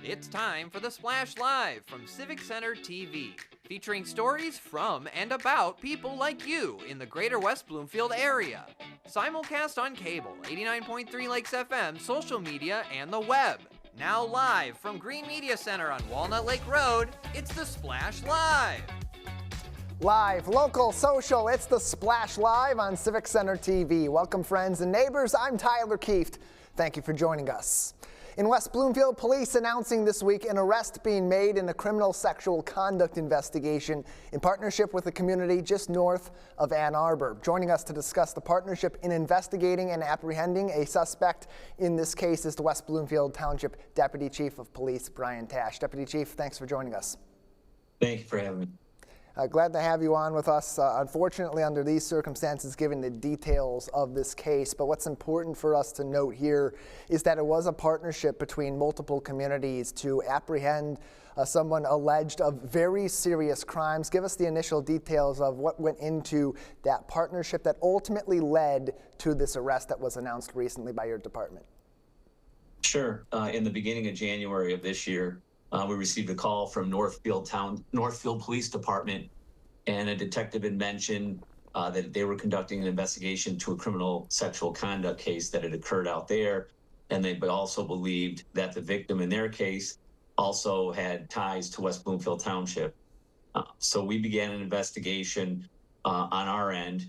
It's time for the Splash Live from Civic Center TV, featuring stories from and about people like you in the greater West Bloomfield area. Simulcast on cable, 89.3 Lakes FM, social media, and the web. Now live from Green Media Center on Walnut Lake Road, it's the Splash Live. Live, local, social, it's the Splash Live on Civic Center TV. Welcome, friends and neighbors. I'm Tyler Kieft. Thank you for joining us. In West Bloomfield, police announcing this week an arrest being made in a criminal sexual conduct investigation in partnership with a community just north of Ann Arbor. Joining us to discuss the partnership in investigating and apprehending a suspect in this case is the West Bloomfield Township Deputy Chief of Police, Brian Tash. Deputy Chief, thanks for joining us. Thank you for having me. Glad to have you on with us. Unfortunately, under these circumstances, given the details of this case, but what's important for us to note here is that it was a partnership between multiple communities to apprehend someone alleged of very serious crimes. Give us the initial details of what went into that partnership that ultimately led to this arrest that was announced recently by your department. Sure. In the beginning of January of this year, we received a call from Northfield Police Department, and a detective had mentioned that they were conducting an investigation to a criminal sexual conduct case that had occurred out there, and they also believed that the victim in their case also had ties to West Bloomfield Township. So we began an investigation on our end,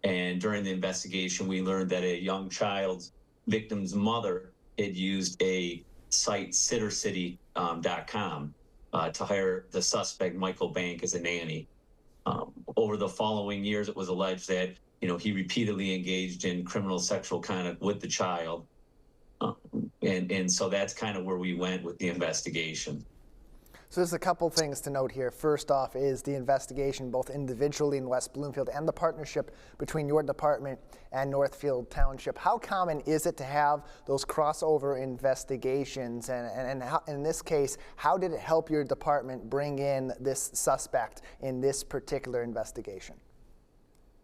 and during the investigation, we learned that a young child's victim's mother had used a site sittercity.com to hire the suspect Michael Bank as a nanny. Over the following years, it was alleged that he repeatedly engaged in criminal sexual conduct with the child, and so that's kind of where we went with the investigation. So there's a couple things to note here. First off is the investigation both individually in West Bloomfield and the partnership between your department and Northfield Township. How common is it to have those crossover investigations? And how, in this case, how did it help your department bring in this suspect in this particular investigation?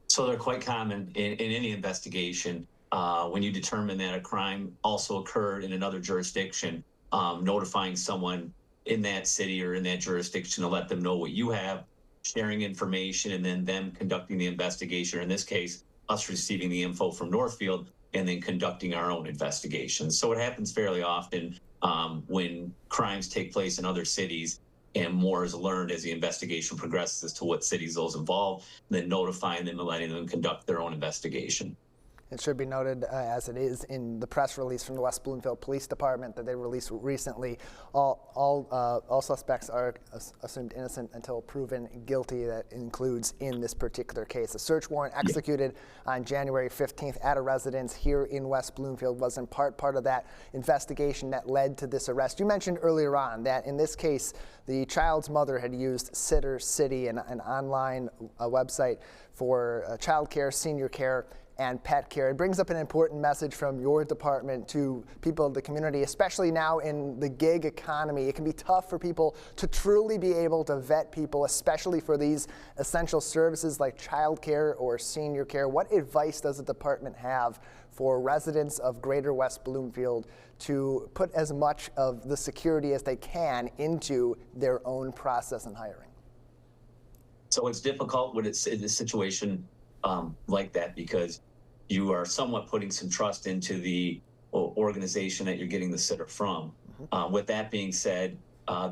So they're quite common in any investigation. When you determine that a crime also occurred in another jurisdiction, notifying someone in that city or in that jurisdiction to let them know what you have, sharing information, and then them conducting the investigation, or in this case, us receiving the info from Northfield and then conducting our own investigation. So it happens fairly often when crimes take place in other cities, and more is learned as the investigation progresses as to what cities those involved, then notifying them and letting them conduct their own investigation. It should be noted, as it is in the press release from the West Bloomfield Police Department that they released recently, all suspects are assumed innocent until proven guilty. That includes in this particular case. A search warrant executed on January 15th at a residence here in West Bloomfield was in part of that investigation that led to this arrest. You mentioned earlier on that in this case, the child's mother had used Sitter City, an online website for child care, senior care, and pet care. It brings up an important message from your department to people in the community, especially now in the gig economy. It can be tough for people to truly be able to vet people, especially for these essential services like child care or senior care. What advice does the department have for residents of Greater West Bloomfield to put as much of the security as they can into their own process and hiring? So it's difficult when it's in a situation like that, because you are somewhat putting some trust into the organization that you're getting the sitter from. With that being said,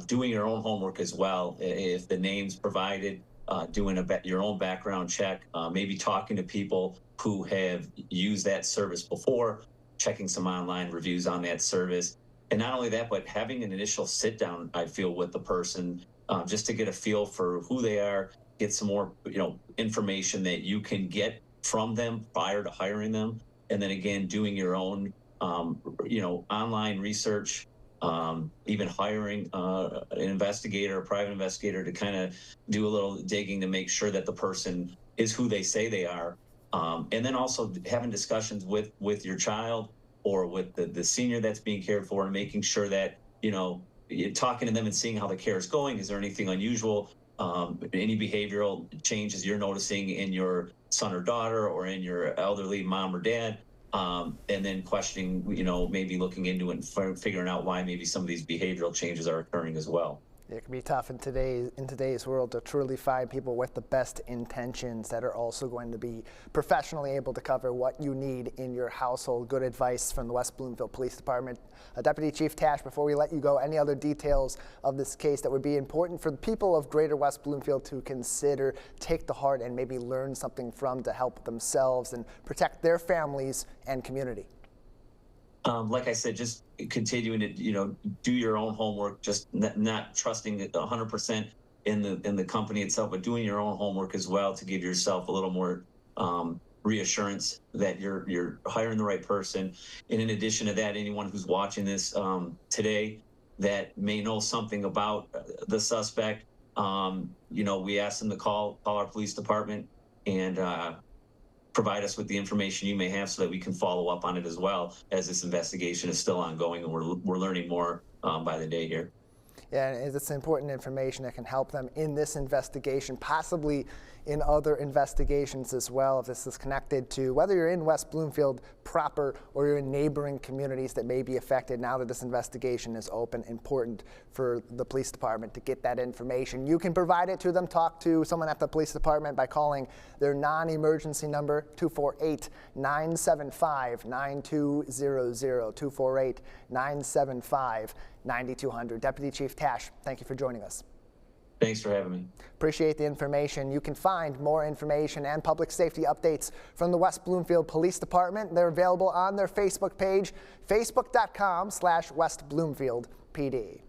doing your own homework as well. If the name's provided, doing your own background check, maybe talking to people who have used that service before, checking some online reviews on that service. And not only that, but having an initial sit down, I feel, with the person, just to get a feel for who they are, get some more, information that you can get from them prior to hiring them. And then again, doing your own, online research, even hiring an investigator, a private investigator, to kind of do a little digging to make sure that the person is who they say they are. And then also having discussions with your child or with the senior that's being cared for, and making sure that, you're talking to them and seeing how the care is going. Is there anything unusual? Any behavioral changes you're noticing in your son or daughter or in your elderly mom or dad, and then questioning, maybe looking into it and figuring out why maybe some of these behavioral changes are occurring as well. It can be tough in today's world to truly find people with the best intentions that are also going to be professionally able to cover what you need in your household. Good advice from the West Bloomfield Police Department. Deputy Chief Tash, before we let you go, any other details of this case that would be important for the people of Greater West Bloomfield to consider, take to heart, and maybe learn something from to help themselves and protect their families and community? Like I said, just continuing to, do your own homework, just not trusting it 100% in the company itself, but doing your own homework as well to give yourself a little more reassurance that you're hiring the right person. And in addition to that, anyone who's watching this today that may know something about the suspect, we ask them to call our police department and provide us with the information you may have so that we can follow up on it as well, as this investigation is still ongoing and we're learning more by the day here. Yeah, and it's important information that can help them in this investigation, possibly in other investigations as well, if this is connected to whether you're in West Bloomfield proper or you're in neighboring communities that may be affected. Now that this investigation is open, important for the police department to get that information. You can provide it to them. Talk to someone at the police department by calling their non-emergency number, 248-975-9200, 248-975-9200. Deputy Chief Tash, thank you for joining us. Thanks for having me. Appreciate the information. You can find more information and public safety updates from the West Bloomfield Police Department. They're available on their Facebook page, facebook.com/West Bloomfield PD.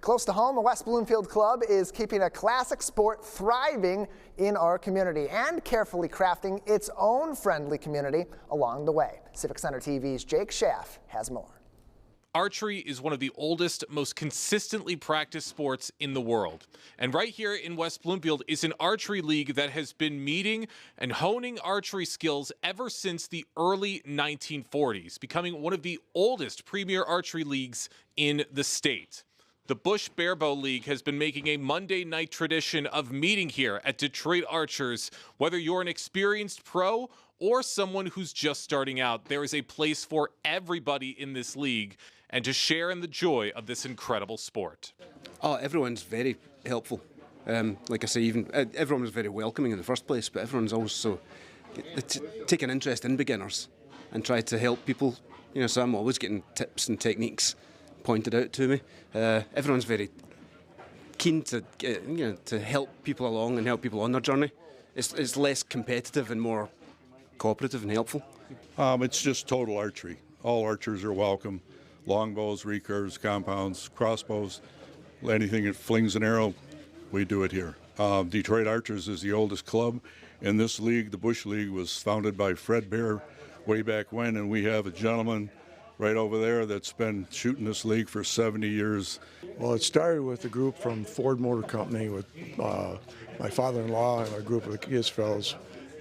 Close to home, the West Bloomfield Club is keeping a classic sport thriving in our community and carefully crafting its own friendly community along the way. Civic Center TV's Jake Schaff has more. Archery is one of the oldest, most consistently practiced sports in the world. And right here in West Bloomfield is an archery league that has been meeting and honing archery skills ever since the early 1940s, becoming one of the oldest premier archery leagues in the state. The Bush Barebow League has been making a Monday night tradition of meeting here at Detroit Archers. Whether you're an experienced pro or someone who's just starting out, there is a place for everybody in this league and to share in the joy of this incredible sport. Oh, everyone's very helpful. Like I say, even everyone was very welcoming in the first place, but everyone's also take an interest in beginners and try to help people. So I'm always getting tips and techniques pointed out to me. Everyone's very keen to to help people along and help people on their journey. It's less competitive and more cooperative and helpful. It's just total archery. All archers are welcome. Longbows, recurves, compounds, crossbows, anything that flings an arrow, we do it here. Detroit Archers is the oldest club in this league. The Bush League was founded by Fred Bear way back when, and we have a gentleman right over there that's been shooting this league for 70 years. Well, it started with a group from Ford Motor Company with my father-in-law and a group of his fellows.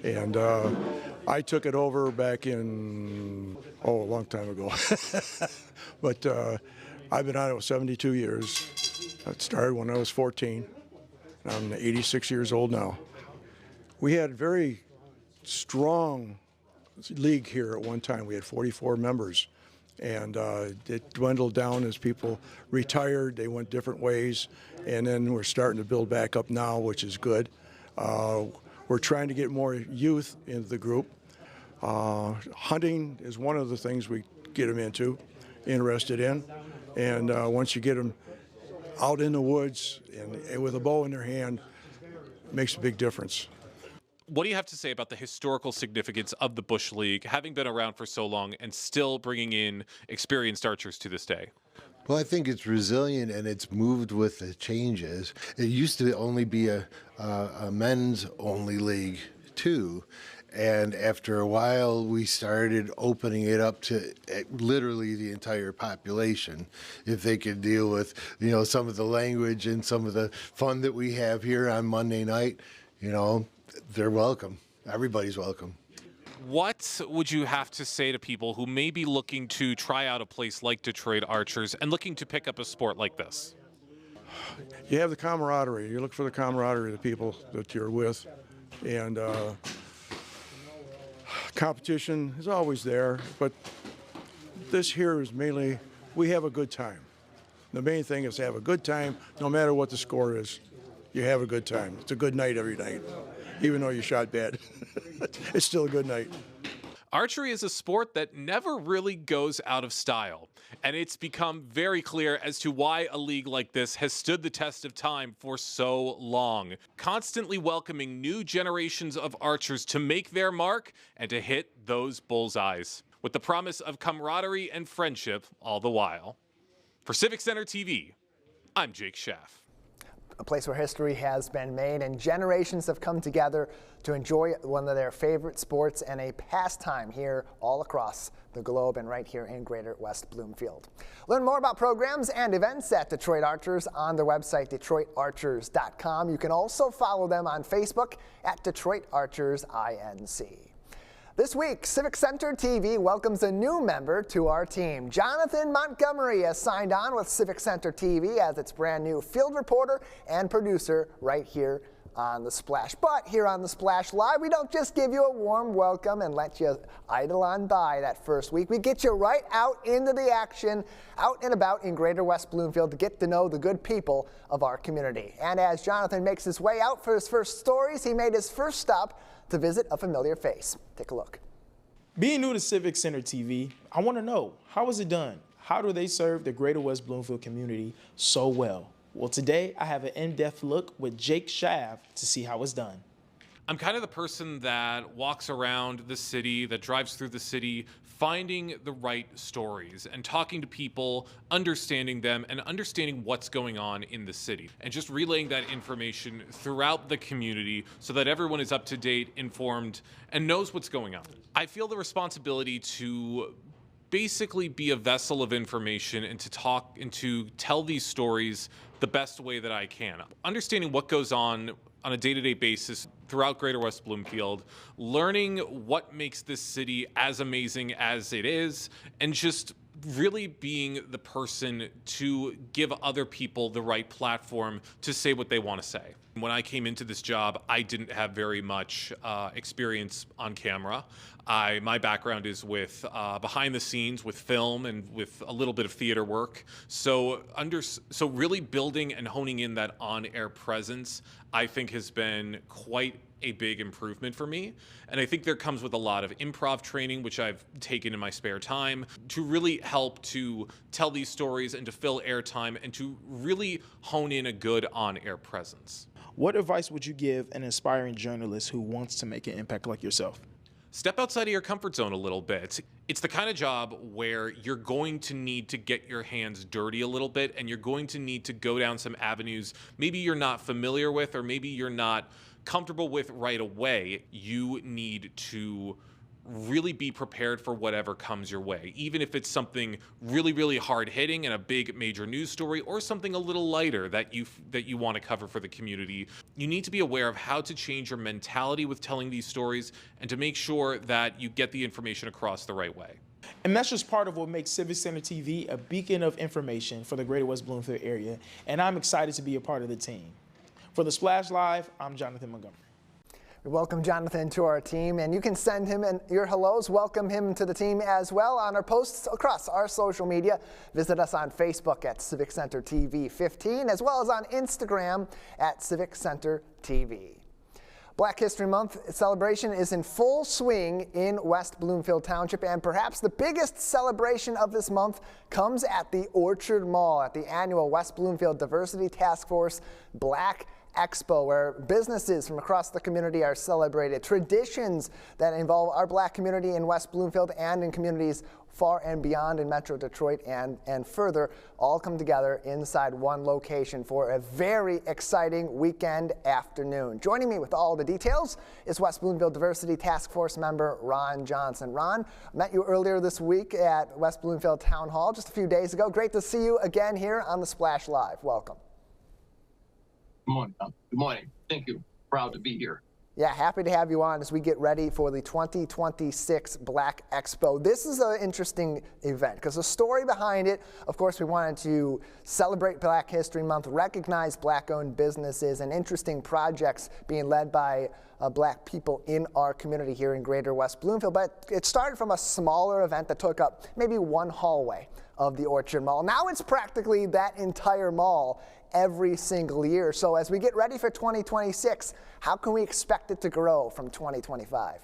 And I took it over back in, a long time ago. But I've been on it for 72 years. It started when I was 14. I'm 86 years old now. We had a very strong league here at one time. We had 44 members. And it dwindled down as people retired. They went different ways. And then we're starting to build back up now, which is good. We're trying to get more youth into the group. Hunting is one of the things we get them interested in. And once you get them out in the woods and with a bow in their hand, it makes a big difference. What do you have to say about the historical significance of the Bush League, having been around for so long and still bringing in experienced archers to this day? Well, I think it's resilient and it's moved with the changes. It used to only be a men's only league too. And after a while, we started opening it up to literally the entire population. If they could deal with, some of the language and some of the fun that we have here on Monday night, they're welcome. Everybody's welcome. What would you have to say to people who may be looking to try out a place like Detroit Archers and looking to pick up a sport like this? You have the camaraderie. You look for the camaraderie of the people that you're with. And competition is always there, but this here is mainly we have a good time. The main thing is to have a good time, no matter what the score is. You have a good time. It's a good night every night, even though you shot bad. It's still a good night. Archery is a sport that never really goes out of style, and it's become very clear as to why a league like this has stood the test of time for so long, constantly welcoming new generations of archers to make their mark and to hit those bullseyes, with the promise of camaraderie and friendship all the while. For Civic Center TV, I'm Jake Schaff. A place where history has been made and generations have come together to enjoy one of their favorite sports and a pastime here all across the globe and right here in Greater West Bloomfield. Learn more about programs and events at Detroit Archers on their website, DetroitArchers.com. You can also follow them on Facebook at Detroit Archers INC. This week, Civic Center TV welcomes a new member to our team. Jonathan Montgomery has signed on with Civic Center TV as its brand new field reporter and producer right here on The Splash. But here on The Splash Live, we don't just give you a warm welcome and let you idle on by that first week. We get you right out into the action, out and about in Greater West Bloomfield to get to know the good people of our community. And as Jonathan makes his way out for his first stories, he made his first stop to visit a familiar face. Take a look. Being new to Civic Center TV, I want to know, how is it done? How do they serve the Greater West Bloomfield community so well? Well, today I have an in-depth look with Jake Schaff to see how it's done. I'm kind of the person that walks around the city, that drives through the city, finding the right stories and talking to people, understanding them, and understanding what's going on in the city, and just relaying that information throughout the community so that everyone is up to date, informed, and knows what's going on. I feel the responsibility to basically be a vessel of information and to talk and to tell these stories the best way that I can. Understanding what goes on a day-to-day basis throughout Greater West Bloomfield, learning what makes this city as amazing as it is, and just really being the person to give other people the right platform to say what they want to say. When I came into this job, I didn't have very much experience on camera. My background is with behind the scenes, with film and with a little bit of theater work. So really building and honing in that on-air presence, I think has been quite a big improvement for me. And I think there comes with a lot of improv training, which I've taken in my spare time, to really help to tell these stories and to fill airtime and to really hone in a good on-air presence. What advice would you give an aspiring journalist who wants to make an impact like yourself? Step outside of your comfort zone a little bit. It's the kind of job where you're going to need to get your hands dirty a little bit, and you're going to need to go down some avenues maybe you're not familiar with or maybe you're not comfortable with right away. You need to really be prepared for whatever comes your way, even if it's something really, really hard hitting and a big major news story, or something a little lighter that you want to cover for the community. You need to be aware of how to change your mentality with telling these stories and to make sure that you get the information across the right way. And that's just part of what makes Civic Center TV a beacon of information for the Greater West Bloomfield area, and I'm excited to be a part of the team. For The Splash Live, I'm Jonathan Montgomery. We welcome Jonathan to our team, and you can send him your hellos, welcome him to the team as well on our posts across our social media. Visit us on Facebook at Civic Center TV 15, as well as on Instagram at Civic Center TV. Black History Month celebration is in full swing in West Bloomfield Township, and perhaps the biggest celebration of this month comes at the Orchard Mall at the annual West Bloomfield Diversity Task Force Black Expo, where businesses from across the community are celebrated. Traditions that involve our black community in West Bloomfield and in communities far and beyond in Metro Detroit and further all come together inside one location for a very exciting weekend afternoon. Joining me with all the details is West Bloomfield Diversity Task Force member Ron Johnson. Ron, I met you earlier this week at West Bloomfield Town Hall just a few days ago. Great to see you again here on The Splash Live. Welcome. Good morning, Tom. Good morning. Thank you. Proud to be here. Yeah, happy to have you on as we get ready for the 2026 Black Expo. This is an interesting event because the story behind it, of course, we wanted to celebrate Black History Month, recognize Black-owned businesses and interesting projects being led by Black people in our community here in Greater West Bloomfield. But it started from a smaller event that took up maybe one hallway of the Orchard Mall. Now it's practically that entire mall every single year. So as we get ready for 2026, how can we expect it to grow from 2025?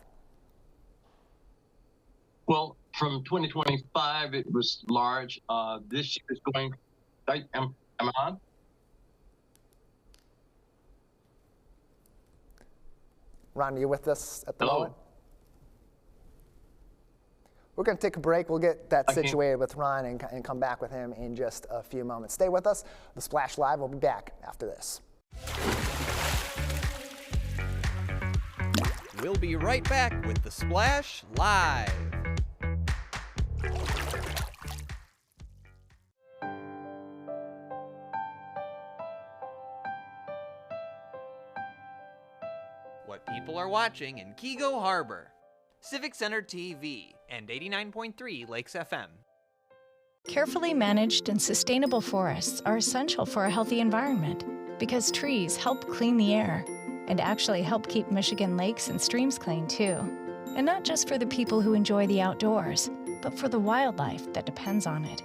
Well, from 2025, it was large. This year is going, am I on? Ron, are you with us at the Hello? moment? We're going to take a break. We'll get that situated with Ron and come back with him in just a few moments. Stay with us. The Splash Live will be back after this. We'll be right back with The Splash Live. What people are watching in Kego Harbor. Civic Center TV and 89.3 Lakes FM. Carefully managed and sustainable forests are essential for a healthy environment because trees help clean the air and actually help keep Michigan lakes and streams clean too. And not just for the people who enjoy the outdoors, but for the wildlife that depends on it.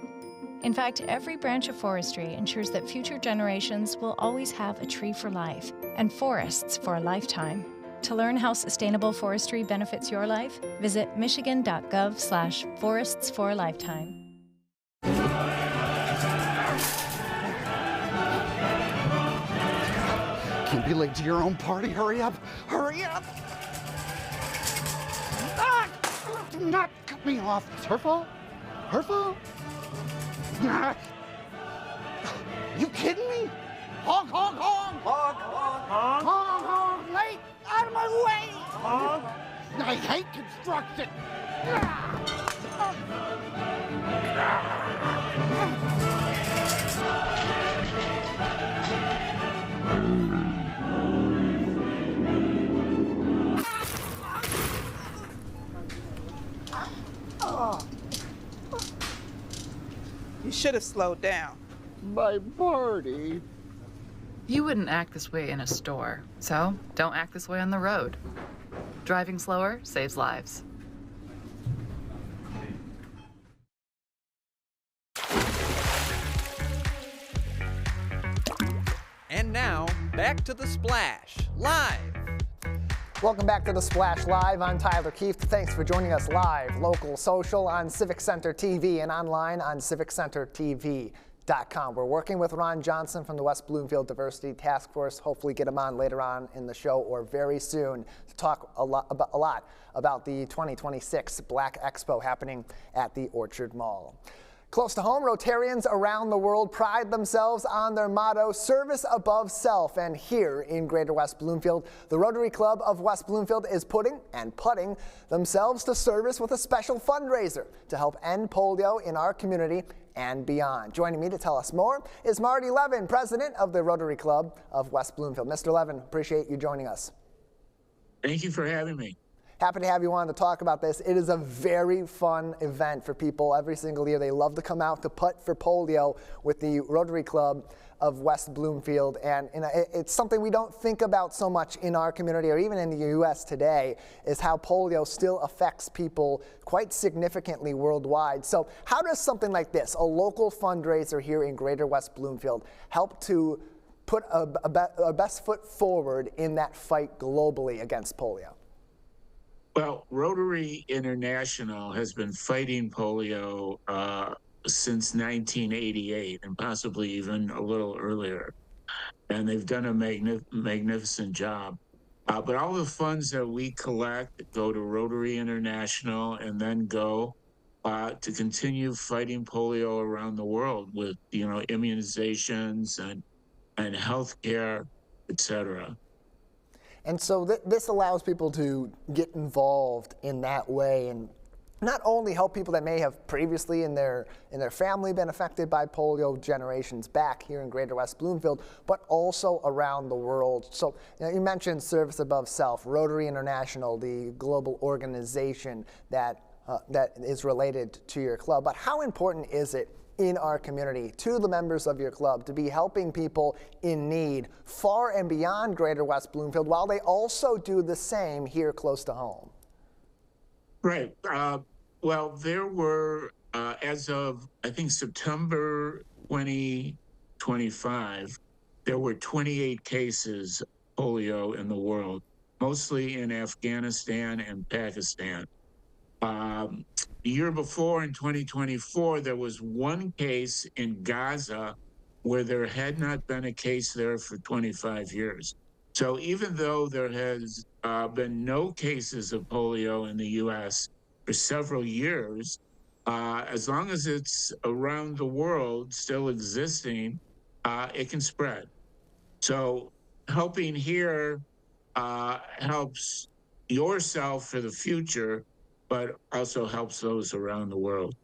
In fact, every branch of forestry ensures that future generations will always have a tree for life and forests for a lifetime. To learn how sustainable forestry benefits your life, visit michigan.gov/forests for a lifetime. Can't be late to your own party. Hurry up! Hurry up! Ah! Do not cut me off. It's her fault. Her fault. Ah. You kidding me? Honk, honk, honk! Honk, honk, honk! Honk, honk! Late! Out of my way! Honk! I hate construction! You should have slowed down. My party. You wouldn't act this way in a store, so don't act this way on the road. Driving slower saves lives. And now, back to The Splash Live. Welcome back to The Splash Live. I'm Tyler Keefe. Thanks for joining us live, local, social on Civic Center TV and online on civiccentertv.com. We're working with Ron Johnson from the West Bloomfield Diversity Task Force. Hopefully get him on later on in the show or very soon to talk a lot about the 2026 Black Expo happening at the Orchard Mall. Close to home, Rotarians around the world pride themselves on their motto, service above self. And here in Greater West Bloomfield, the Rotary Club of West Bloomfield is putting and putting themselves to service with a special fundraiser to help end polio in our community and beyond. Joining me to tell us more is Marty Levin, president of the Rotary Club of West Bloomfield. Mr. Levin, appreciate you joining us. Thank you for having me. Happy to have you on to talk about this. It is a very fun event for people every single year. They love to come out to Putt for Polio with the Rotary Club of West Bloomfield. And it's something we don't think about so much in our community or even in the U.S. today, is how polio still affects people quite significantly worldwide. So how does something like this, a local fundraiser here in Greater West Bloomfield, help to put a best foot forward in that fight globally against polio? Well, Rotary International has been fighting polio since 1988 and possibly even a little earlier. And they've done a magnificent job. But all the funds that we collect go to Rotary International and then go to continue fighting polio around the world with, immunizations and healthcare, et cetera. And so this allows people to get involved in that way. And not only help people that may have previously in their family been affected by polio generations back here in Greater West Bloomfield, but also around the world. So you mentioned Service Above Self, Rotary International, the global organization that is related to your club. But how important is it in our community, to the members of your club, to be helping people in need far and beyond Greater West Bloomfield, while they also do the same here close to home? Right. Well, there were, as of, I think, September 2025, there were 28 cases of polio in the world, mostly in Afghanistan and Pakistan. The year before, in 2024, there was one case in Gaza where there had not been a case there for 25 years. So even though there has been no cases of polio in the U.S. for several years, as long as it's around the world still existing, it can spread. So helping here helps yourself for the future, but also helps those around the world.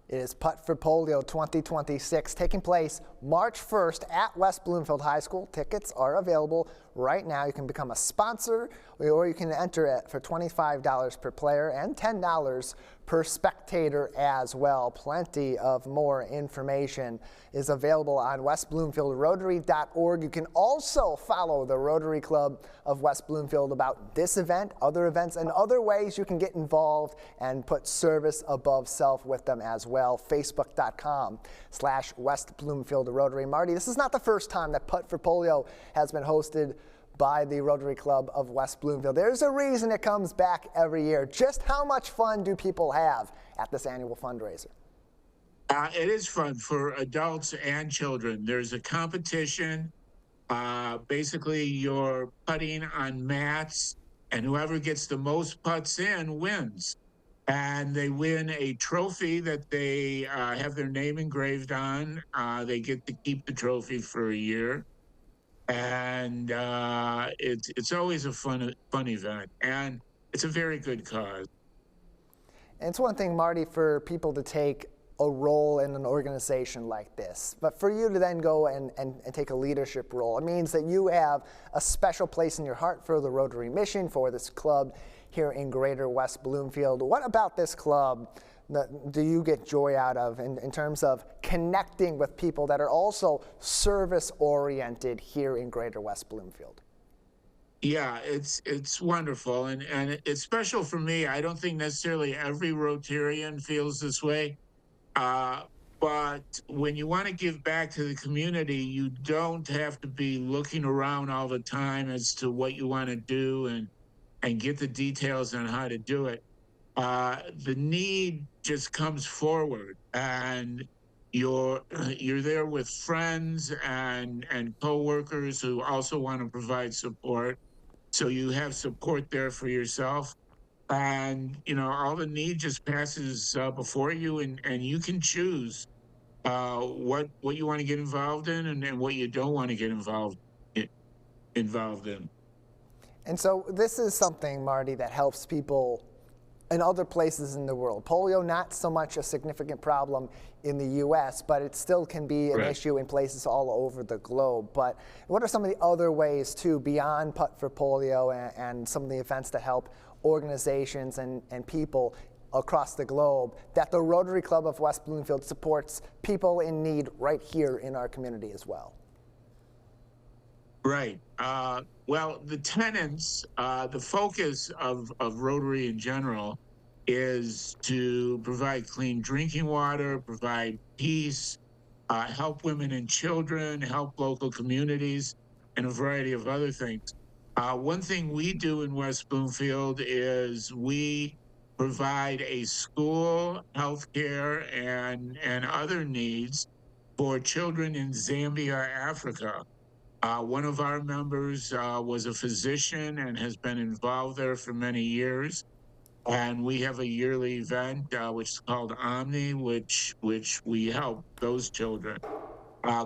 It is Putt for Polio 2026, taking place March 1st at West Bloomfield High School. Tickets are available right now. You can become a sponsor, or you can enter it for $25 per player and $10 per spectator as well. Plenty of more information is available on westbloomfieldrotary.org. You can also follow the Rotary Club of West Bloomfield about this event, other events, and other ways you can get involved and put service above self with them as well. Facebook.com/West Bloomfield Rotary. Marty, this is not the first time that Putt for Polio has been hosted by the Rotary Club of West Bloomfield. There's a reason it comes back every year. Just how much fun do people have at this annual fundraiser? It is fun for adults and children. There's a competition. Basically, you're putting on mats, and whoever gets the most putts in wins. And they win a trophy that they have their name engraved on. They get to keep the trophy for a year. And it's always a fun event, and it's a very good cause. And it's one thing, Marty, for people to take a role in an organization like this, but for you to then go and take a leadership role, it means that you have a special place in your heart for the Rotary mission, for this club here in Greater West Bloomfield. What about this club do you get joy out of in terms of connecting with people that are also service-oriented here in Greater West Bloomfield? Yeah, it's wonderful, and it's special for me. I don't think necessarily every Rotarian feels this way, but when you want to give back to the community, you don't have to be looking around all the time as to what you want to do and get the details on how to do it. The need just comes forward, and you're there with friends and co-workers who also want to provide support. So you have support there for yourself, and all the need just passes before you, and you can choose what you want to get involved in and what you don't want to get involved in. And so this is something, Marty, that helps people in other places in the world. Polio, not so much a significant problem in the U.S., but it still can be an issue in places all over the globe. But what are some of the other ways, too, beyond Putt for Polio and some of the events that help organizations and people across the globe, that the Rotary Club of West Bloomfield supports people in need right here in our community as well? Right. Well, the tenets, the focus of Rotary in general is to provide clean drinking water, provide peace, help women and children, help local communities, and a variety of other things. One thing we do in West Bloomfield is we provide a school, healthcare, and other needs for children in Zambia, Africa. One of our members was a physician and has been involved there for many years. And we have a yearly event which is called Omni, which we help those children.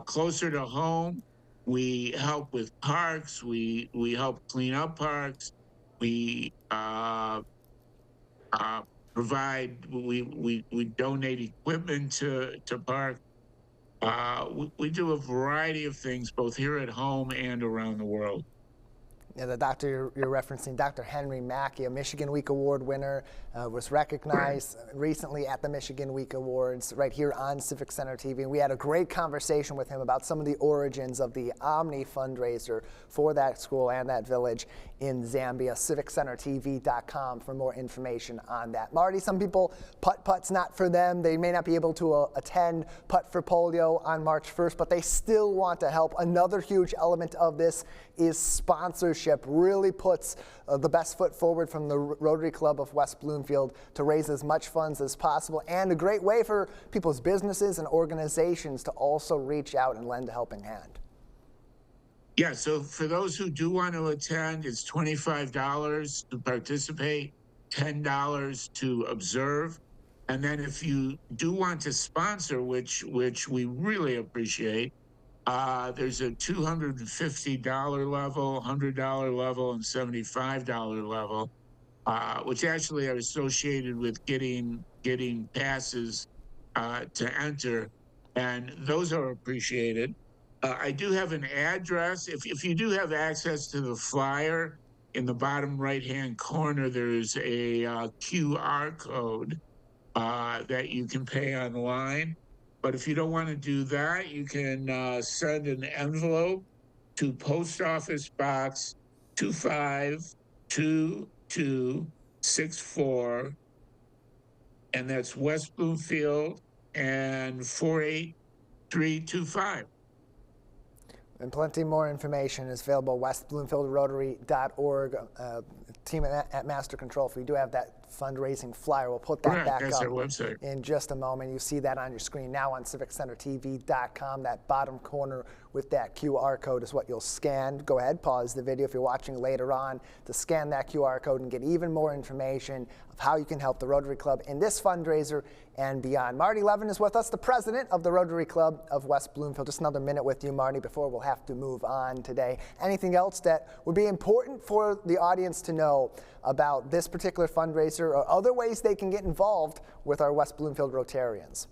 Closer to home, we help with parks. We help clean up parks. We we donate equipment to Park. We do a variety of things, both here at home and around the world. Yeah, the doctor you're referencing, Dr. Henry Mackey, a Michigan Week Award winner, was recognized recently at the Michigan Week Awards right here on Civic Center TV. And we had a great conversation with him about some of the origins of the Omni fundraiser for that school and that village in Zambia. CivicCenterTV.com for more information on that. Marty, some people, Putt's not for them. They may not be able to attend Putt for Polio on March 1st, but they still want to help. Another huge element of this is sponsorship. Really puts the best foot forward from the Rotary Club of West Bloomfield to raise as much funds as possible, and a great way for people's businesses and organizations to also reach out and lend a helping hand. Yeah, so for those who do want to attend, it's $25 to participate, $10 to observe. And then if you do want to sponsor, which we really appreciate, there's a $250 level, $100 level, and $75 level, which actually are associated with getting passes to enter, and those are appreciated. I do have an address. If you do have access to the flyer, in the bottom right-hand corner, there's a QR code that you can pay online. But if you don't want to do that, you can send an envelope to Post Office Box 252264, and that's West Bloomfield, and 48325. And plenty more information is available at westbloomfieldrotary.org. Team at Master Control, if we do have that fundraising flyer, we'll put that back up in just a moment. You see that on your screen now on CivicCenterTV.com. That bottom corner with that QR code is what you'll scan. Go ahead, pause the video if you're watching later on to scan that QR code and get even more information of how you can help the Rotary Club in this fundraiser and beyond. Marty Levin is with us, the president of the Rotary Club of West Bloomfield. Just another minute with you, Marty, before we'll have to move on today. Anything else that would be important for the audience to know about this particular fundraiser or other ways they can get involved with our West Bloomfield Rotarians?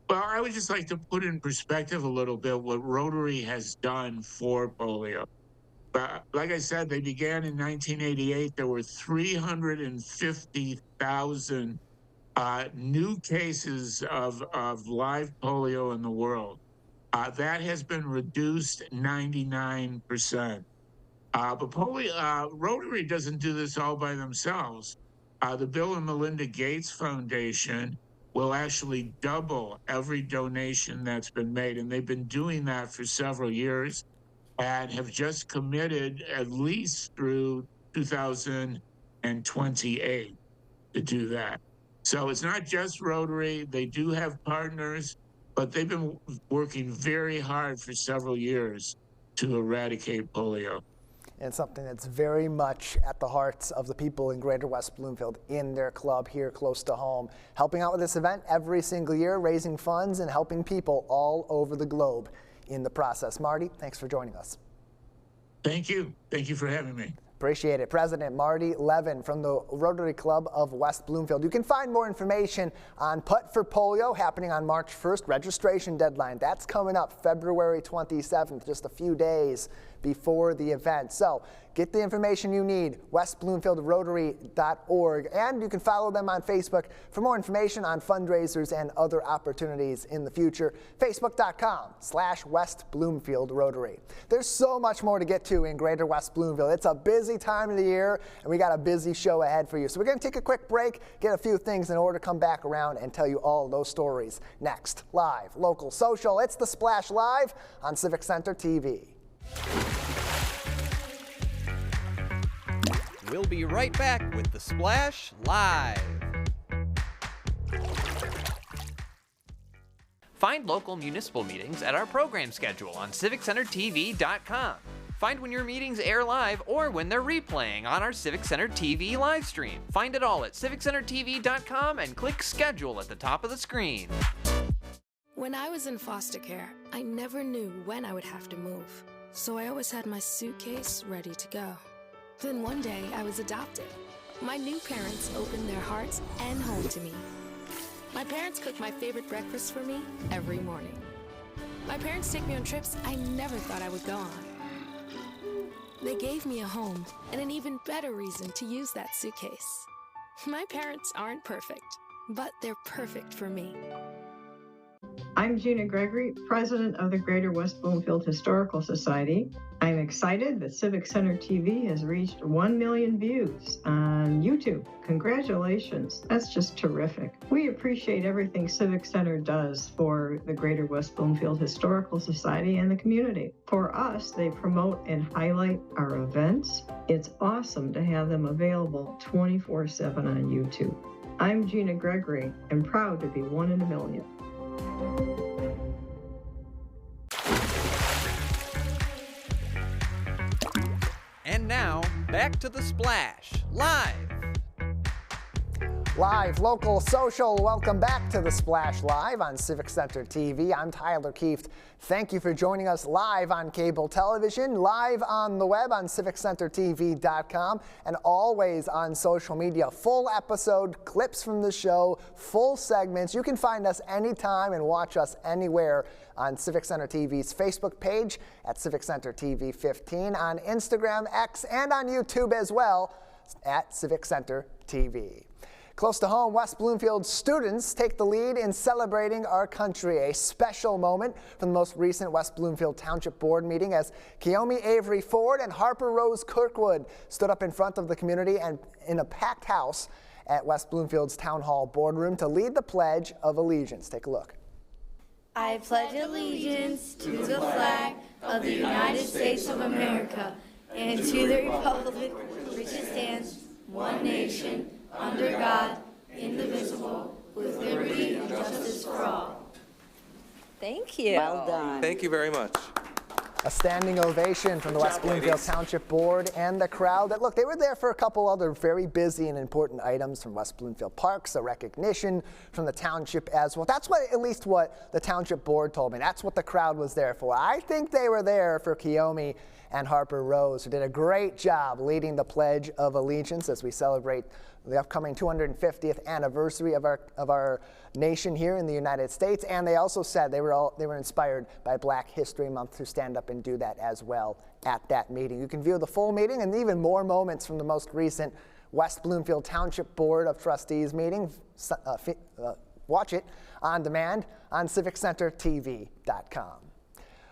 Well, I would just like to put in perspective a little bit what Rotary has done for polio. Like I said, they began in 1988. There were 350,000 new cases of live polio in the world. That has been reduced 99%. But Rotary doesn't do this all by themselves. The Bill and Melinda Gates Foundation will actually double every donation that's been made. And they've been doing that for several years and have just committed at least through 2028 to do that. So it's not just Rotary. They do have partners, but they've been working very hard for several years to eradicate polio. And something that's very much at the hearts of the people in Greater West Bloomfield in their club here close to home. Helping out with this event every single year, raising funds and helping people all over the globe in the process. Marty, thanks for joining us. Thank you. Thank you for having me. Appreciate it. President Marty Levin from the Rotary Club of West Bloomfield. You can find more information on Putt for Polio happening on March 1st. Registration deadline, that's coming up February 27th, just a few days before the event. So get the information you need, westbloomfieldrotary.org, and you can follow them on Facebook for more information on fundraisers and other opportunities in the future. Facebook.com/West Bloomfield Rotary. There's so much more to get to in Greater West Bloomfield. It's a busy time of the year, and we got a busy show ahead for you. So we're going to take a quick break, get a few things in order to come back around and tell you all those stories next. Live, local, social, it's The Splash Live on Civic Center TV. We'll be right back with The Splash Live. Find local municipal meetings at our program schedule on CivicCenterTV.com. Find when your meetings air live or when they're replaying on our Civic Center TV live stream. Find it all at CivicCenterTV.com and click Schedule at the top of the screen. When I was in foster care, I never knew when I would have to move. So I always had my suitcase ready to go. Then one day I was adopted. My new parents opened their hearts and home to me. My parents cook my favorite breakfast for me every morning. My parents take me on trips I never thought I would go on. They gave me a home and an even better reason to use that suitcase. My parents aren't perfect, but they're perfect for me. I'm Gina Gregory, president of the Greater West Bloomfield Historical Society. I'm excited that Civic Center TV has reached 1 million views on YouTube. Congratulations. That's just terrific. We appreciate everything Civic Center does for the Greater West Bloomfield Historical Society and the community. For us, they promote and highlight our events. It's awesome to have them available 24/7 on YouTube. I'm Gina Gregory and proud to be one in a million. And now, back to the Splash, live. Live, local, social, welcome back to the Splash Live on Civic Center TV. I'm Tyler Kieft. Thank you for joining us live on cable television, live on the web on civiccentertv.com, and always on social media. Full episode, clips from the show, full segments. You can find us anytime and watch us anywhere on Civic Center TV's Facebook page at Civic Center TV 15, on Instagram, X, and on YouTube as well at Civic Center TV. Close to home, West Bloomfield students take the lead in celebrating our country. A special moment from the most recent West Bloomfield Township Board meeting as Keomi Avery Ford and Harper Rose Kirkwood stood up in front of the community and in a packed house at West Bloomfield's Town Hall boardroom to lead the Pledge of Allegiance. Take a look. I pledge allegiance to the flag of the United States of America and to the republic which stands, one nation, under God, indivisible, with liberty and justice for all. Thank you. Well done. Thank you very much. A standing ovation from the West Bloomfield Township Board and the crowd. That look, they were there for a couple other very busy and important items from West Bloomfield Parks, a recognition from the township as well. That's at least what the Township Board told me. That's what the crowd was there for. I think they were there for Keomi and Harper Rose, who did a great job leading the Pledge of Allegiance as we celebrate the upcoming 250th anniversary of our nation here in the United States. And they also said they were inspired by Black History Month to stand up and do that as well at that meeting. You can view the full meeting and even more moments from the most recent West Bloomfield Township Board of Trustees meeting. Watch it on demand on civiccentertv.com.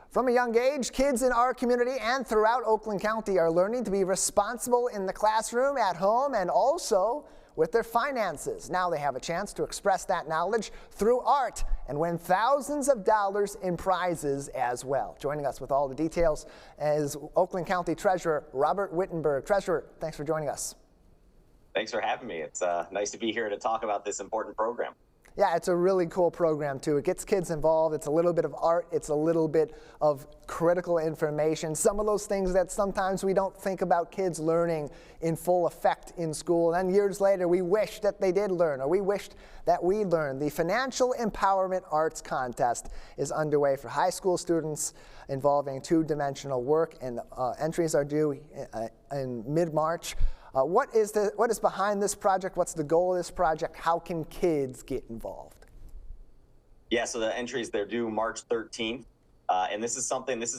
From a young age, kids in our community and throughout Oakland County are learning to be responsible in the classroom, at home, and also with their finances. Now they have a chance to express that knowledge through art and win thousands of dollars in prizes as well. Joining us with all the details is Oakland County Treasurer Robert Wittenberg. Treasurer, thanks for joining us. Thanks for having me. It's nice to be here to talk about this important program. Yeah, it's a really cool program, too. It gets kids involved. It's a little bit of art. It's a little bit of critical information. Some of those things that sometimes we don't think about kids learning in full effect in school. And years later, we wish that they did learn, or we wished that we learned. The Financial Empowerment Arts Contest is underway for high school students involving two-dimensional work, and entries are due in mid-March. What is behind this project? What's the goal of this project? How can kids get involved? Yeah, so the entries, they're due March 13th. And this is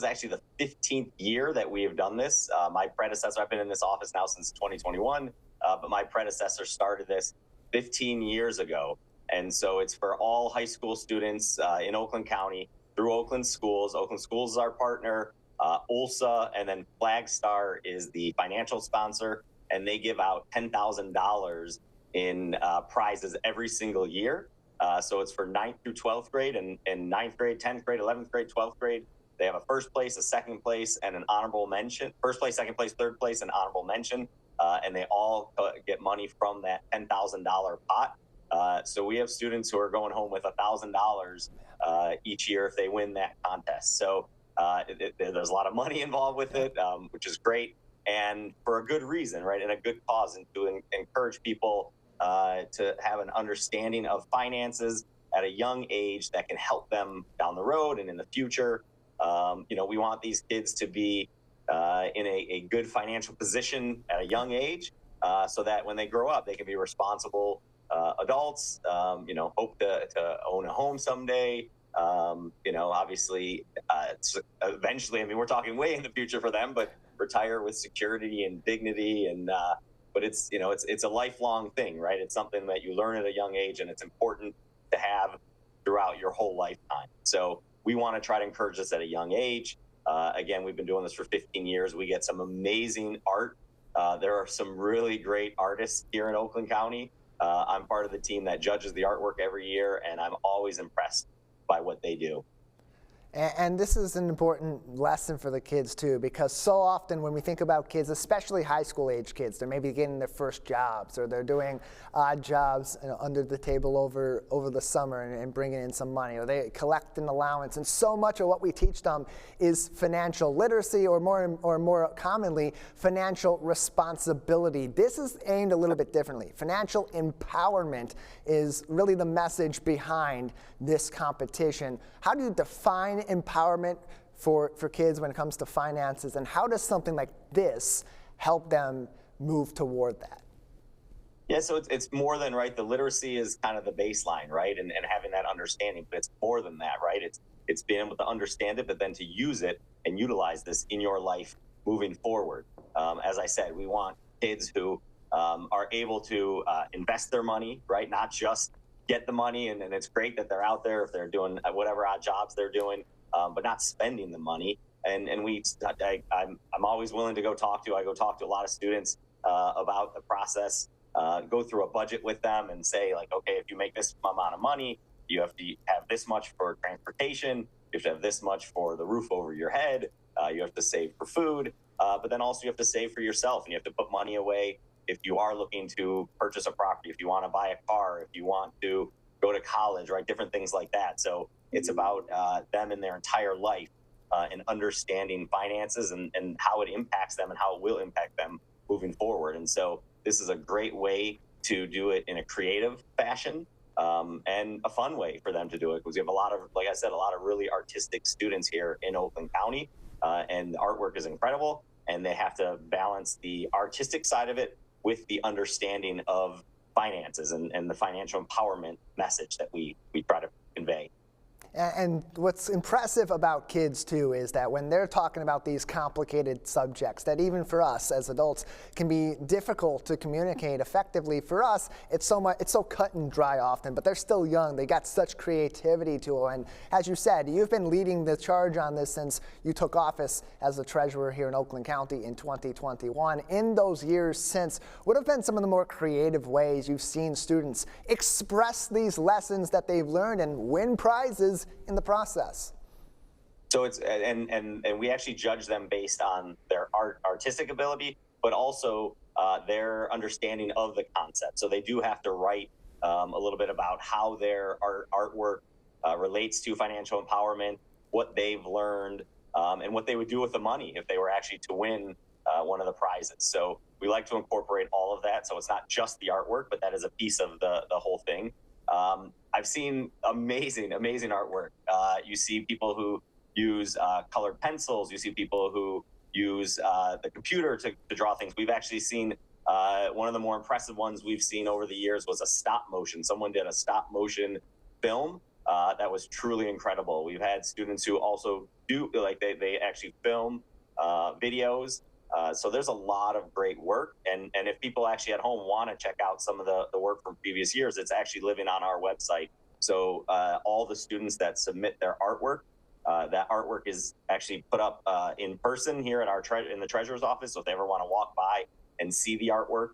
actually the 15th year that we have done this. My predecessor, I've been in this office now since 2021, but my predecessor started this 15 years ago. And so it's for all high school students in Oakland County through Oakland Schools. Oakland Schools is our partner, OLSA, and then Flagstar is the financial sponsor. And they give out $10,000 in prizes every single year. So it's for 9th through 12th grade and 9th grade, 10th grade, 11th grade, 12th grade. They have a first place, a second place, and an honorable mention. First place, second place, third place, and honorable mention. And they all get money from that $10,000 pot. So we have students who are going home with $1,000 each year if they win that contest. So there's a lot of money involved with it, which is great. And for a good reason, right, and a good cause, and to encourage people to have an understanding of finances at a young age that can help them down the road and in the future. We want these kids to be in a good financial position at a young age, so that when they grow up, they can be responsible adults, hope to own a home someday. Obviously, eventually, I mean, we're talking way in the future for them, but retire with security and dignity. And but it's a lifelong thing, right? It's something that you learn at a young age, and it's important to have throughout your whole lifetime. So we want to try to encourage this at a young age. Again, we've been doing this for 15 years. We get some amazing art. There are some really great artists here in Oakland County. I'm part of the team that judges the artwork every year, and I'm always impressed by what they do. And this is an important lesson for the kids too, because so often when we think about kids, especially high school age kids, they're maybe getting their first jobs, or they're doing odd jobs under the table over the summer and bringing in some money, or they collect an allowance. And so much of what we teach them is financial literacy, or more commonly, financial responsibility. This is aimed a little bit differently. Financial empowerment is really the message behind this competition. How do you define empowerment for kids when it comes to finances, and how does something like this help them move toward that? Yeah, so it's more than, right, the literacy is kind of the baseline, right, and having that understanding, but it's more than that, right? It's being able to understand it, but then to use it and utilize this in your life moving forward. As I said, we want kids who are able to invest their money, right, not just get the money, and it's great that they're out there if they're doing whatever odd jobs they're doing, but not spending the money. And I'm always willing to go talk to a lot of students about the process, go through a budget with them and say, like, okay, if you make this amount of money, you have to have this much for transportation, you have to have this much for the roof over your head, you have to save for food, but then also you have to save for yourself, and you have to put money away if you are looking to purchase a property, if you want to buy a car, if you want to go to college, right? Different things like that. So it's about them in their entire life and understanding finances and how it impacts them and how it will impact them moving forward. And so this is a great way to do it in a creative fashion and a fun way for them to do it, because we have a lot of, like I said, a lot of really artistic students here in Oakland County, and the artwork is incredible, and they have to balance the artistic side of it with the understanding of finances and the financial empowerment message that we try to convey. And what's impressive about kids too is that when they're talking about these complicated subjects that even for us as adults can be difficult to communicate effectively, for us it's so cut and dry often, but they're still young. They got such creativity to them. And as you said, you've been leading the charge on this since you took office as the treasurer here in Oakland County in 2021. In those years since, what have been some of the more creative ways you've seen students express these lessons that they've learned and win prizes in the process? So it's and we actually judge them based on their artistic ability, but also their understanding of the concept. So they do have to write a little bit about how their artwork relates to financial empowerment, what they've learned, and what they would do with the money if they were actually to win one of the prizes. So we like to incorporate all of that. So it's not just the artwork, but that is a piece of the whole thing. I've seen amazing artwork. You see people who use colored pencils. You see people who use the computer to draw things. We've actually seen one of the more impressive ones we've seen over the years was a stop motion. Someone did a stop motion film that was truly incredible. We've had students who also do, like, they actually film videos. So there's a lot of great work, and if people actually at home want to check out some of the work from previous years, it's actually living on our website. So all the students that submit their artwork, that artwork is actually put up in person here at in the treasurer's office. So if they ever want to walk by and see the artwork,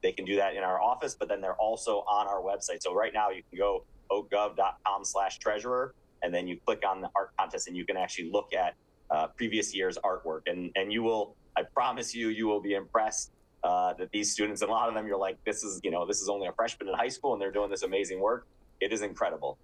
they can do that in our office, but then they're also on our website. So right now you can go oakgov.com/treasurer, and then you click on the art contest, and you can actually look at previous year's artwork, and you will, I promise you will be impressed that these students, and a lot of them, you're like, this is only a freshman in high school and they're doing this amazing work. It is incredible.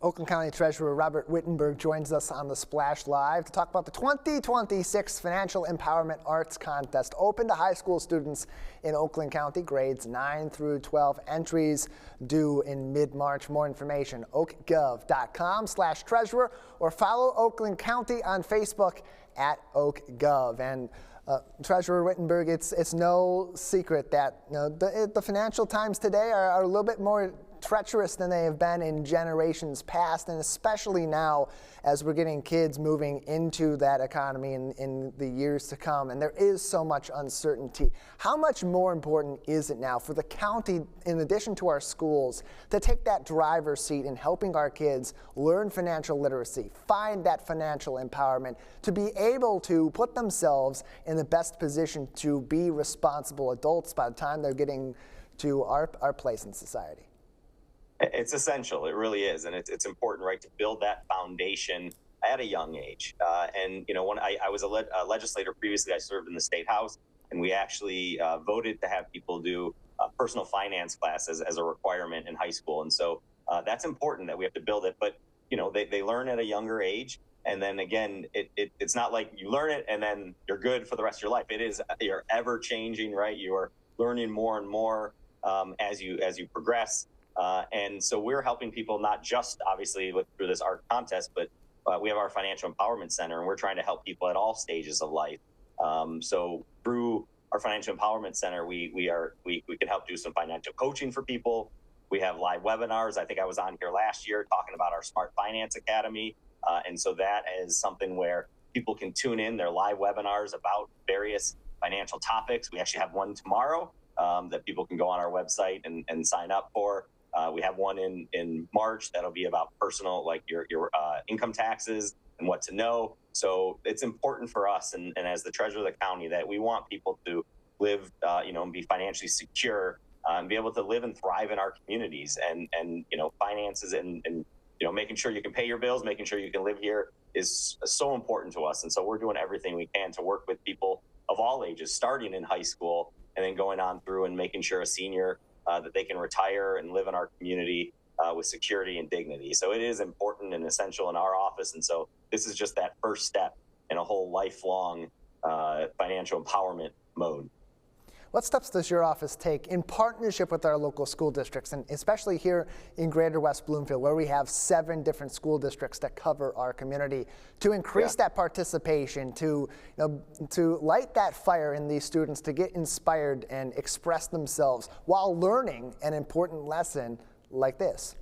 Oakland County Treasurer Robert Wittenberg joins us on the Splash Live to talk about the 2026 Financial Empowerment Arts Contest, open to high school students in Oakland County, grades 9 through 12. Entries due in mid-March. More information, oakgov.com/treasurer, or follow Oakland County on Facebook at oakgov. And Treasurer Wittenberg, it's no secret that the financial times today are a little bit more treacherous than they have been in generations past, and especially now as we're getting kids moving into that economy in the years to come, and there is so much uncertainty. How much more important is it now for the county, in addition to our schools, to take that driver's seat in helping our kids learn financial literacy, find that financial empowerment, to be able to put themselves in the best position to be responsible adults by the time they're getting to our place in society? It's essential. It really is. And it's important, right, to build that foundation at a young age. And, when I was a legislator previously, I served in the State House, and we actually voted to have people do personal finance classes as a requirement in high school. And so that's important that we have to build it. But, they learn at a younger age. And then again, it's not like you learn it and then you're good for the rest of your life. You're ever changing, right? You are learning more and more as you progress. And so we're helping people not just obviously through this art contest, but we have our Financial Empowerment Center, and we're trying to help people at all stages of life. So through our Financial Empowerment Center, we can help do some financial coaching for people. We have live webinars. I think I was on here last year talking about our Smart Finance Academy. And so that is something where people can tune in their live webinars about various financial topics. We actually have one tomorrow that people can go on our website and sign up for. We have one in March that'll be about personal, like your income taxes and what to know. So it's important for us, and as the treasurer of the county, that we want people to live, and be financially secure, and be able to live and thrive in our communities. And finances and making sure you can pay your bills, making sure you can live here is so important to us. And so we're doing everything we can to work with people of all ages, starting in high school and then going on through and making sure a senior that they can retire and live in our community with security and dignity. So it is important and essential in our office. And so this is just that first step in a whole lifelong financial empowerment mode. What steps does your office take in partnership with our local school districts, and especially here in Greater West Bloomfield, where we have 7 different school districts that cover our community, to increase that participation, to light that fire in these students to get inspired and express themselves while learning an important lesson like this?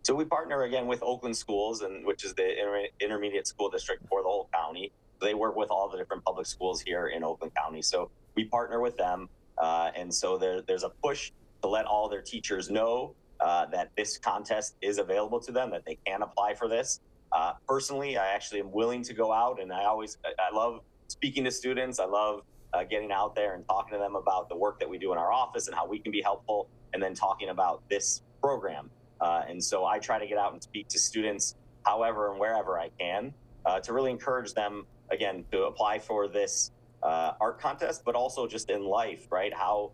So we partner again with Oakland Schools, which is the intermediate school district for the whole county. They work with all the different public schools here in Oakland County. So we partner with them, and so there's a push to let all their teachers know that this contest is available to them, that they can apply for this. Personally, I actually am willing to go out, and I love speaking to students. I love getting out there and talking to them about the work that we do in our office and how we can be helpful, and then talking about this program. And so I try to get out and speak to students however and wherever I can to really encourage them, again, to apply for this art contest, but also just in life, right? How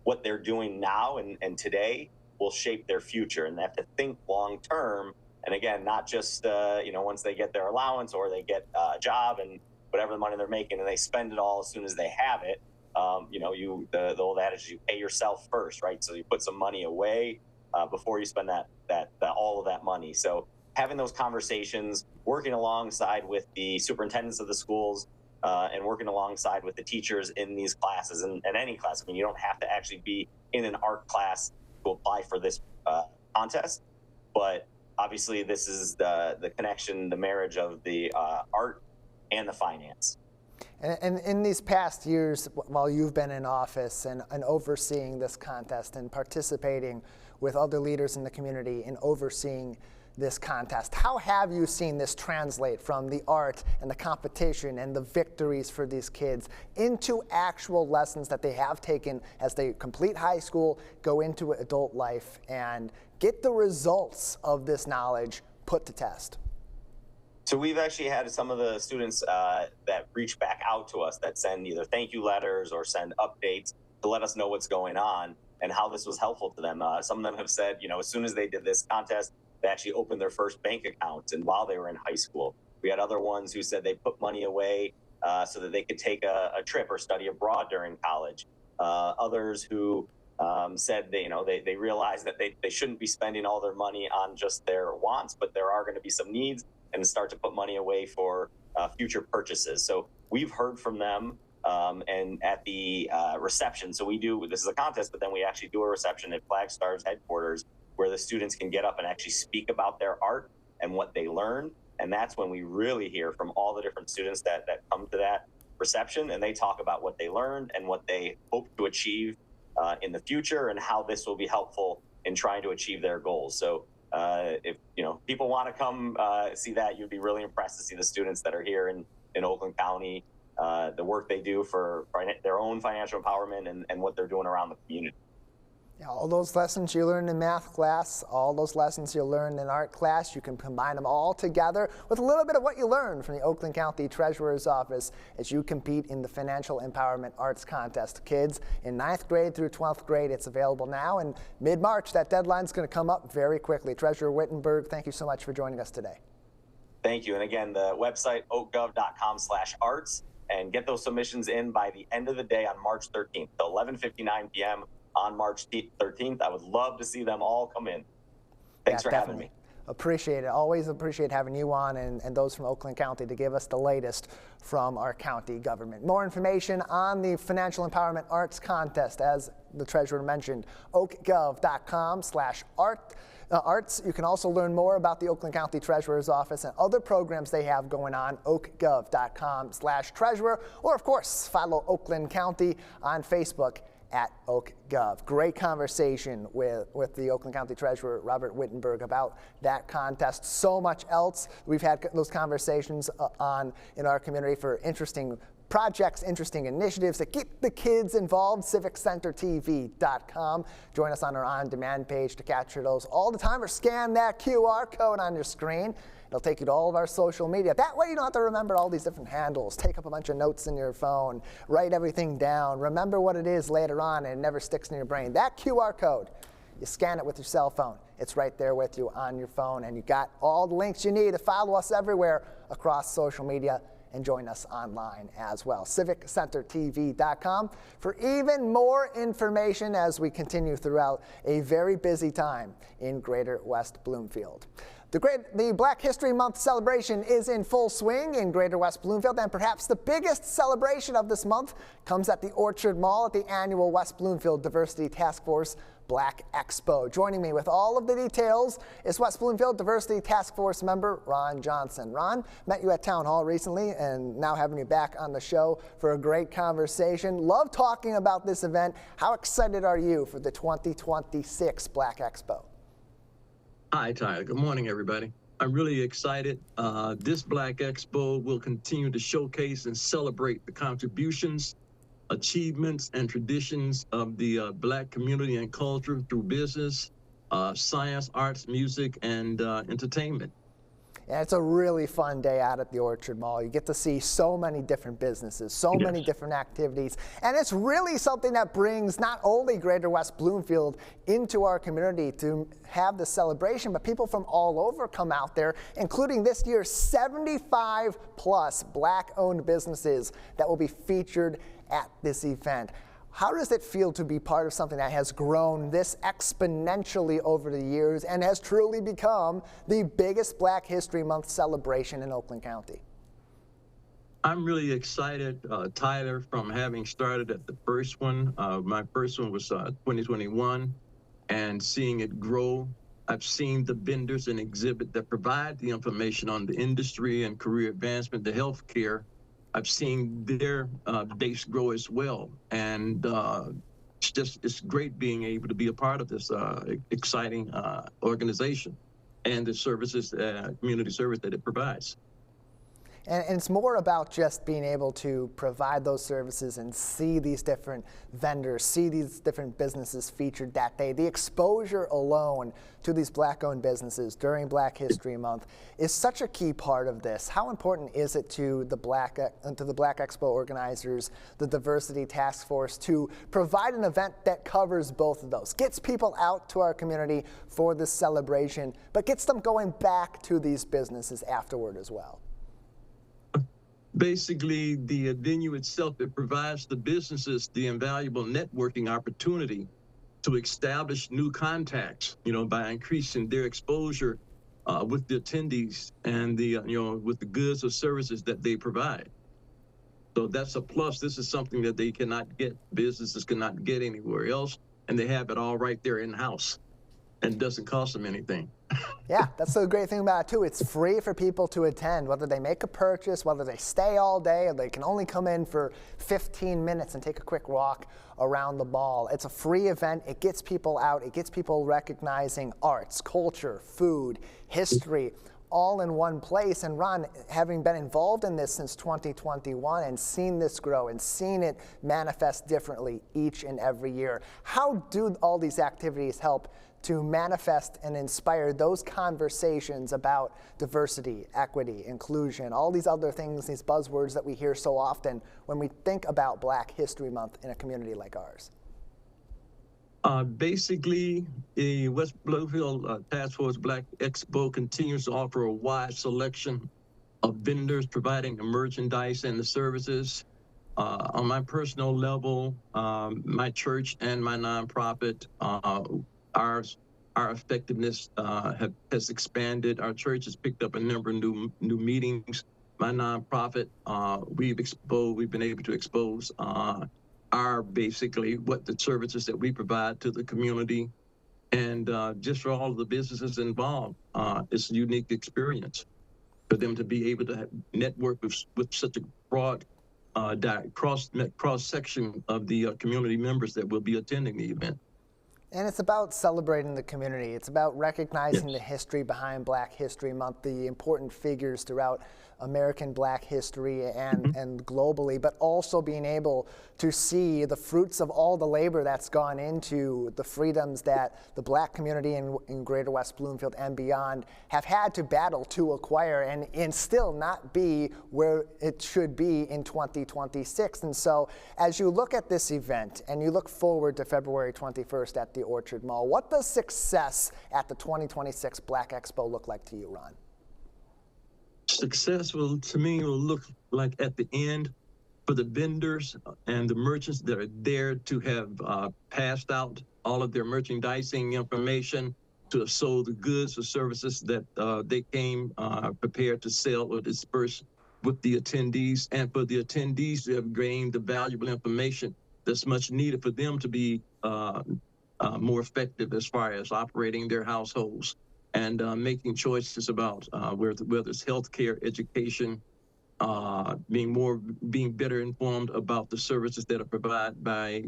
what they're doing now and today will shape their future, and they have to think long term. And again, not just once they get their allowance or they get a job and whatever the money they're making, and they spend it all as soon as they have it. The old adage, you pay yourself first, right? So you put some money away before you spend all of that money. So having those conversations, working alongside with the superintendents of the schools, and working alongside with the teachers in these classes and any class. I mean, you don't have to actually be in an art class to apply for this contest, but obviously this is the connection, the marriage of the art and the finance. And in these past years, while you've been in office and overseeing this contest and participating with other leaders in the community and overseeing this contest, how have you seen this translate from the art and the competition and the victories for these kids into actual lessons that they have taken as they complete high school, go into adult life, and get the results of this knowledge put to test? So we've actually had some of the students that reach back out to us that send either thank you letters or send updates to let us know what's going on. and how this was helpful to them. Some of them have said, as soon as they did this contest, they actually opened their first bank account, and while they were in high school. We had other ones who said they put money away so that they could take a trip or study abroad during college. Others who said they realized that they shouldn't be spending all their money on just their wants, but there are going to be some needs, and start to put money away for future purchases. So we've heard from them, and at the reception. So this is a contest, but then we actually do a reception at Flagstar's headquarters where the students can get up and actually speak about their art and what they learned. And that's when we really hear from all the different students that come to that reception, and they talk about what they learned and what they hope to achieve in the future, and how this will be helpful in trying to achieve their goals. So if people want to come see that, you'd be really impressed to see the students that are here in Oakland County, the work they do for their own financial empowerment and what they're doing around the community. Yeah, all those lessons you learned in math class, all those lessons you learned in art class, you can combine them all together with a little bit of what you learned from the Oakland County Treasurer's Office as you compete in the Financial Empowerment Arts Contest. Kids in 9th grade through 12th grade, it's available now, and mid-March, that deadline's going to come up very quickly. Treasurer Wittenberg, thank you so much for joining us today. Thank you. And again, the website, oakgov.com/arts, and get those submissions in by the end of the day on March 13th, so 11:59 p.m. on March 13th. I would love to see them all come in. Thanks for having me. Appreciate it. Always appreciate having you on and those from Oakland County to give us the latest from our county government. More information on the Financial Empowerment Arts Contest, as the treasurer mentioned, oakgov.com/arts. You can also learn more about the Oakland County Treasurer's Office and other programs they have going on, oakgov.com/treasurer, or of course, follow Oakland County on Facebook at OakGov. Great conversation with the Oakland County Treasurer, Robert Wittenberg, about that contest. So much else. We've had those conversations in our community for interesting projects, interesting initiatives that keep the kids involved. CivicCenterTV.com. Join us on our on-demand page to capture those all the time, or scan that QR code on your screen. It'll take you to all of our social media. That way you don't have to remember all these different handles, take up a bunch of notes in your phone, write everything down, remember what it is later on, and it never sticks in your brain. That QR code, you scan it with your cell phone. It's right there with you on your phone, and you got all the links you need to follow us everywhere across social media and join us online as well. CivicCenterTV.com for even more information as we continue throughout a very busy time in Greater West Bloomfield. The Black History Month celebration is in full swing in Greater West Bloomfield, and perhaps the biggest celebration of this month comes at the Orchard Mall at the annual West Bloomfield Diversity Task Force Black Expo. Joining me with all of the details is West Bloomfield Diversity Task Force member Ron Johnson. Ron, met you at Town Hall recently, and now having you back on the show for a great conversation. Love talking about this event. How excited are you for the 2026 Black Expo? Hi, Tyler. Good morning, everybody. I'm really excited. This Black Expo will continue to showcase and celebrate the contributions, achievements, and traditions of the Black community and culture through business, science, arts, music, and entertainment. And it's a really fun day out at the Orchard Mall. You get to see so many different businesses, so many different activities. And it's really something that brings not only Greater West Bloomfield into our community to have the celebration, but people from all over come out there, including this year's 75 plus Black-owned businesses that will be featured at this event. How does it feel to be part of something that has grown this exponentially over the years and has truly become the biggest Black History Month celebration in Oakland County? I'm really excited, Tyler, from having started at the first one. My first one was 2021, and seeing it grow. I've seen the vendors and exhibit that provide the information on the industry and career advancement, the healthcare. I've seen their base grow as well, and it's great being able to be a part of this exciting organization and the services, community service that it provides. And it's more about just being able to provide those services and see these different vendors, see these different businesses featured that day. The exposure alone to these Black-owned businesses during Black History Month is such a key part of this. How important is it to the Black Expo organizers, the Diversity Task Force, to provide an event that covers both of those, gets people out to our community for this celebration, but gets them going back to these businesses afterward as well? Basically, the venue itself, it provides the businesses the invaluable networking opportunity to establish new contacts, by increasing their exposure with the attendees and with the goods or services that they provide. So that's a plus. This is something that they cannot get, businesses cannot get anywhere else, and they have it all right there in-house, and it doesn't cost them anything. Yeah, that's the great thing about it too. It's free for people to attend, whether they make a purchase, whether they stay all day, or they can only come in for 15 minutes and take a quick walk around the mall. It's a free event. It gets people out. It gets people recognizing arts, culture, food, history, all in one place. And Ron, having been involved in this since 2021 and seen this grow and seen it manifest differently each and every year, how do all these activities help to manifest and inspire those conversations about diversity, equity, inclusion, all these other things, these buzzwords that we hear so often when we think about Black History Month in a community like ours? Basically, the West Bloomfield Task Force Black Expo continues to offer a wide selection of vendors providing the merchandise and the services. On my personal level, my church and my nonprofit, our effectiveness has expanded. Our church has picked up a number of new meetings. My nonprofit, we've been able to expose basically what the services that we provide to the community, and just for all of the businesses involved, it's a unique experience for them to be able to network with such a broad cross section of the community members that will be attending the event. And it's about celebrating the community. It's about recognizing the history behind Black History Month, the important figures throughout American Black history and globally, but also being able to see the fruits of all the labor that's gone into the freedoms that the Black community in Greater West Bloomfield and beyond have had to battle to acquire and still not be where it should be in 2026. And so as you look at this event and you look forward to February 21st at the Orchard Mall, what does success at the 2026 Black Expo look like to you, Ron? Success to me will look like at the end for the vendors and the merchants that are there to have passed out all of their merchandising information, to have sold the goods or services that they came prepared to sell or disperse with the attendees, and for the attendees to have gained the valuable information that's much needed for them to be more effective as far as operating their households and making choices about whether it's healthcare, education, being better informed about the services that are provided by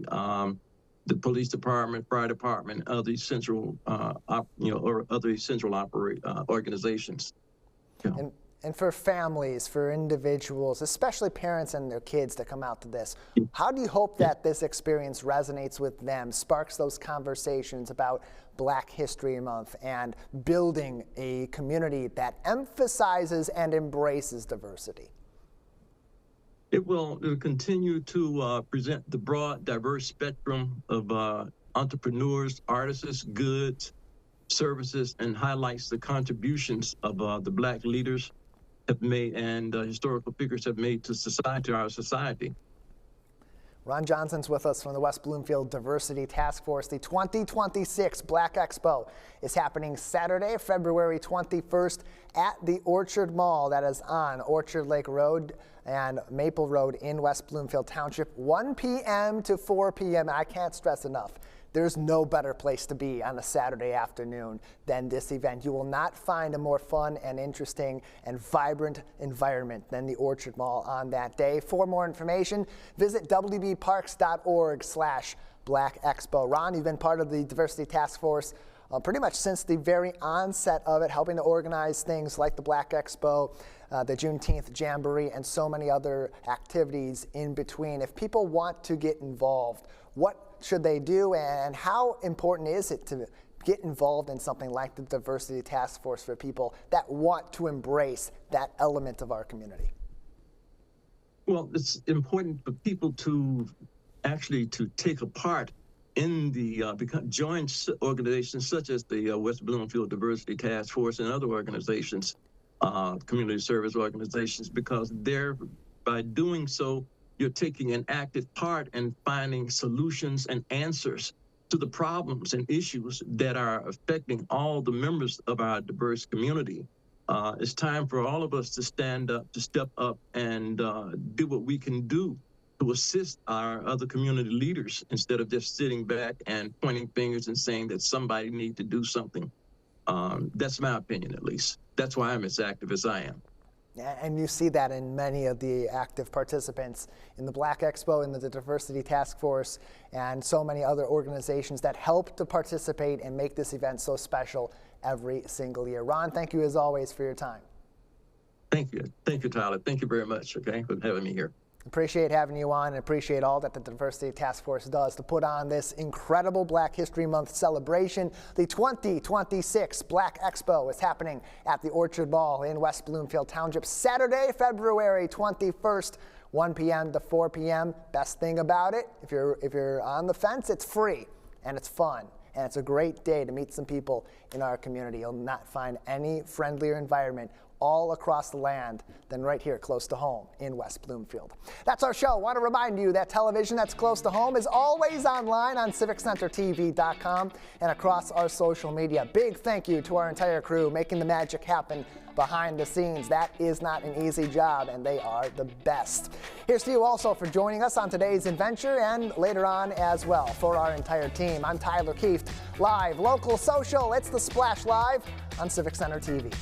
the police department, fire department, other essential, or other essential organizations. And for families, for individuals, especially parents and their kids that come out to this, how do you hope that this experience resonates with them, sparks those conversations about Black History Month and building a community that emphasizes and embraces diversity? It will continue to present the broad, diverse spectrum of entrepreneurs, artists, goods, services, and highlights the contributions of the Black leaders have made and historical figures have made to our society. Ron Johnson's with us from the West Bloomfield Diversity Task Force. The 2026 Black Expo is happening Saturday, February 21st at the Orchard Mall. That is on Orchard Lake Road and Maple Road in West Bloomfield Township, 1 p.m. to 4 p.m. I can't stress enough, there's no better place to be on a Saturday afternoon than this event. You will not find a more fun and interesting and vibrant environment than the Orchard Mall on that day. For more information, visit wbparks.org/Black Expo. Ron, you've been part of the Diversity Task Force pretty much since the very onset of it, helping to organize things like the Black Expo, the Juneteenth Jamboree, and so many other activities in between. If people want to get involved, what should they do, and how important is it to get involved in something like the Diversity Task Force for people that want to embrace that element of our community? Well, it's important for people to actually to take a part in the join organizations such as the West Bloomfield Diversity Task Force and other organizations, community service organizations, because by doing so, you're taking an active part in finding solutions and answers to the problems and issues that are affecting all the members of our diverse community. It's time for all of us to stand up, to step up, and do what we can do to assist our other community leaders instead of just sitting back and pointing fingers and saying that somebody needs to do something. That's my opinion, at least. That's why I'm as active as I am. And you see that in many of the active participants in the Black Expo, in the Diversity Task Force, and so many other organizations that help to participate and make this event so special every single year. Ron, thank you as always for your time. Thank you. Thank you, Tyler. Thank you very much, okay, for having me here. Appreciate having you on and appreciate all that the Diversity Task Force does to put on this incredible Black History Month celebration. The 2026 Black Expo is happening at the Orchard Mall in West Bloomfield Township Saturday, February 21st, 1 p.m. to 4 p.m. Best thing about it, if you're on the fence, it's free and it's fun. And it's a great day to meet some people in our community. You'll not find any friendlier environment all across the land than right here close to home in West Bloomfield. That's our show. I want to remind you that television that's close to home is always online on CivicCenterTV.com and across our social media. Big thank you to our entire crew making the magic happen behind the scenes. That is not an easy job, and they are the best. Here's to you also for joining us on today's adventure and later on as well. For our entire team, I'm Tyler Kieft. Live, local, social, it's The Splash Live on Civic Center TV.